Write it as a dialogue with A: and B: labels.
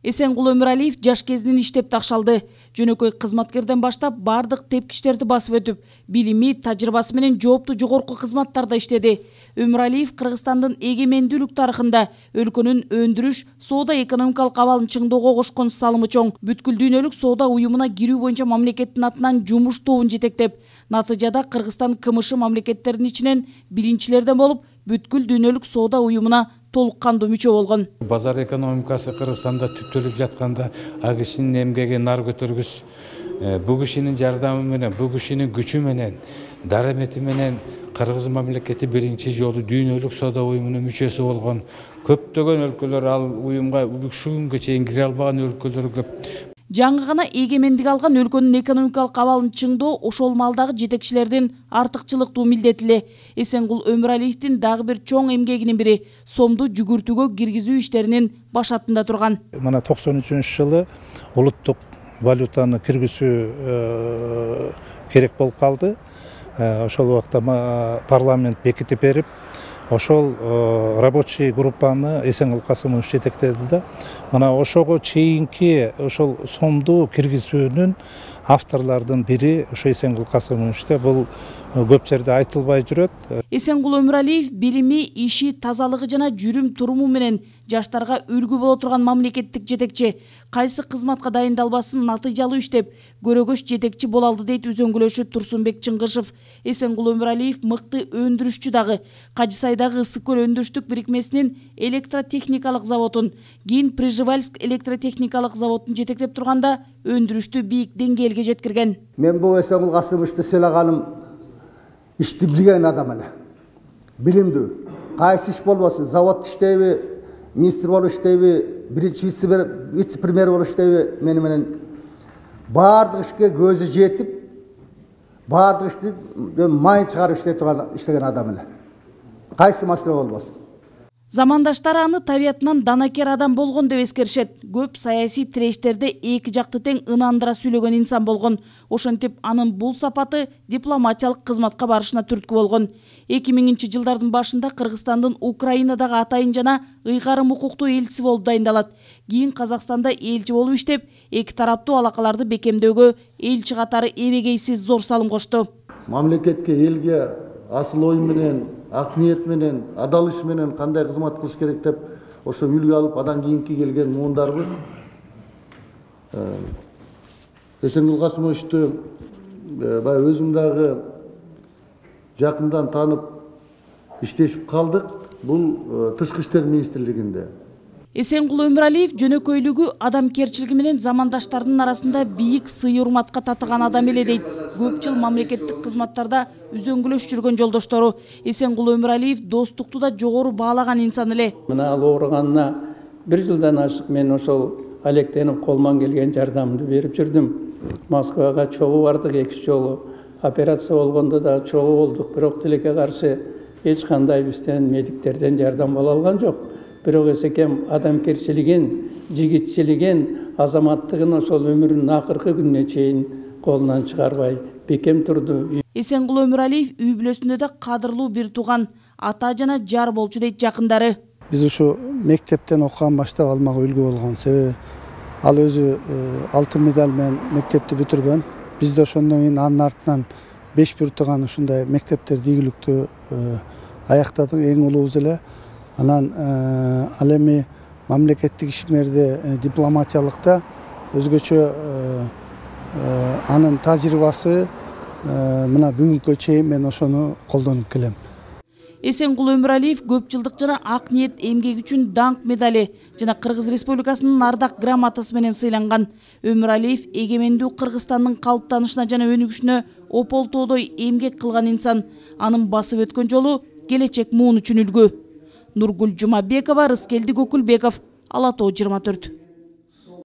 A: Эсенгул Өмүралиев жаш кезинен иштеп такшалды. Жөнөкөй кызматкерден баштап бардык тепкичтерди басып өтүп, билими, тажрыйбасы менен жооптуу жогорку кызматтарда иштеди. Өмүралиев Кыргызстандын эгемендүүлүк тарыхында өлкөнүн өндүрүш, соода экономикалык абалын чыңдоого кошкон салымы чоң. Бүткүл дүйнөлүк соода уюмуна кирүү боюнча мамлекеттин атынан жумуш тобун жетектеп, натыйжада Кыргызстан КМШ мамлекеттеринин ичинен биринчилерден болуп, бүткүл дүйнөлүк соода уюмуна толук кандуу мүчө болгон.
B: Базар экономикасы Кыргызстанда түптөлүп жатканда ал кишинин эмгеги нар көтөргүс, бу кишинин жардамы менен, бу кишинин күчү менен, дарамети менен Кыргыз мамлекети биринчи жолу дүйнөлүк соода уюмунун мүчөсү болгон. Көптөгөн өлкөлөр ал уюмга ушул күнгө чейин кире албаган өлкөлөр көп.
A: Жаңы гана эгемендик алган өлкөнүн экономикалык абалын чыңдоо ошол малдагы жетекчилердин артыкчылыктуу милдети эле. Эсенгул Өмүралиевдин дагы бир чоң эмгегинин бири сомду жүгүртүүгө киргизүү иштеринин башатында турган.
C: Мына 93-жылы улуттук валютаны киргизүү керек болуп калды. Ошол убакта парламент бекитип берип, ошол рабочий группаны Эсенгул Касымович жетектеди да. Мына ошого чейинки ошол сомду киргизүүнүн авторлордун бири ошо Эсенгул Касымовичте. Бул көп жерде айтылбай жүрөт.
A: Эсенгул Өмүралиев билими, иши, тазалыгы жана жүрүм туруму менен жаштарга үлгү боло турган мамлекеттик жетекчи. Кайсы кызматка дайындалбасын натыйжалуу иштеп, көрөгөч жетекчи боло алды дейт үзөңгүлөшү Турсунбек Чыңгышев. Эсенгул Өмүралиев мыкты өндүрүшчү дагы. Кажысайдагы Ысык көл өндүрүштүк бирикмесинин электротехникалык заводун, кийин Прижевальск электротехникалык заводун жетектеп турганда өндүрүштү бийик деңгээлге жеткирген.
D: Мен бул Эсенгул Касымовичти сыйлаганым ишти билген адам эле. Билимдүү. Кайсы иш болбосун, завод иштейби, министр болуп иштейби, биринчи вице-премьер болуп иштейби, мени менен баардык ишке көзү жетип, баардык ишти майын чыгарып иштеген адам эле. Кайсы маселе болбосун.
A: Замандаштары аны табиятынан данакер адам болгон деп эскеришет. Көп саясий тирештерде эки жакты тең ынандыра сүйлөгөн инсан болгон. Ошентип анын бул сапаты дипломатиялык кызматка барышына түрткү болгон. 2000-жылдардын башында Кыргызстандын Украинадагы атайын жана ыйгарым укуктуу элчиси болуп дайындалат. Кийин Казакстанда элчи болуп иштеп, эки тараптуу алакаларды бекемдөөгө элчи катары эбегейсиз зор салым кошту.
E: Мамлекетке, элге асыл ой менен, ак ниет менен, адал иш менен кандай кызмат кылыш керек деп ошо үлгү алып, адан кийинки келген муундарыбыз Эсенгул Касымовичти бай өзүм дагы жакындан таанып иштешип калдык. Бул Тышкы иштер министрлигинде.
A: Эсенгул Өмүралиев жөнөкөйлүгү, адамкерчилиги менен замандаштардын арасында бийик сый-урматка татыган адам эле дейт. Көп жыл мамлекеттик кызматтарда үзөңгүлөш жүргөн жолдоштору. Эсенгул Өмүралиев достукту да жогору баалаган инсан эле.
F: Мына ал ооруганына 1 жылдан ашык мен ошол алектенип колман келген жардамымды берип жүрдүм. Москвага чогуу бардык 2 жолу. Операция болгондо да чогуу болдук. Бирок тилекке каршы эч кандай бизден медиктерден жардам боло алган жок. Бирок эсекем адамкерчилигин, жигитчилигин, азаматтыгын ошол өмүрүнүн акыркы күнүнө чейин колунан чыгарбай бекем турду.
A: Эсенгул Өмүралиев үй бүлөсүндө да кадырлуу бир тууган, ата жана жар болчу дейт жакындары.
C: Биз ушу мектептен окуган баштап алмага үлгү болгон. Себеби ал өзү алтын медаль менен мектепти бүтүргөн. Биз да ошондон кийин анын артынан 5 бир тууган ушундай мектептерди ийгиликтүү аяктадык, эң улуубуз эле. Анан ал эми мамлекеттик ишмерде, дипломатиялыкта өзгөчө анын тажрыйбасы мына бүгүнкү чейин мен ошону колдонуп келем.
A: Эсенгул Өмүралиев көп жылдык жана ак ниет эмгеги үчүн даңк медали жана Кыргыз Республикасынын ардак грамотасы менен сыйланган. Өмүралиев эгемендүү Кыргызстандын калыптанышына жана өнүгүшүнө ополтоодой эмгек кылган инсан. Анын басып өткөн жолу келечек муун үчүн үлгү. Нургүл Жумабекова, Рыскелди Көкүлбеков, Ала Тоо 24.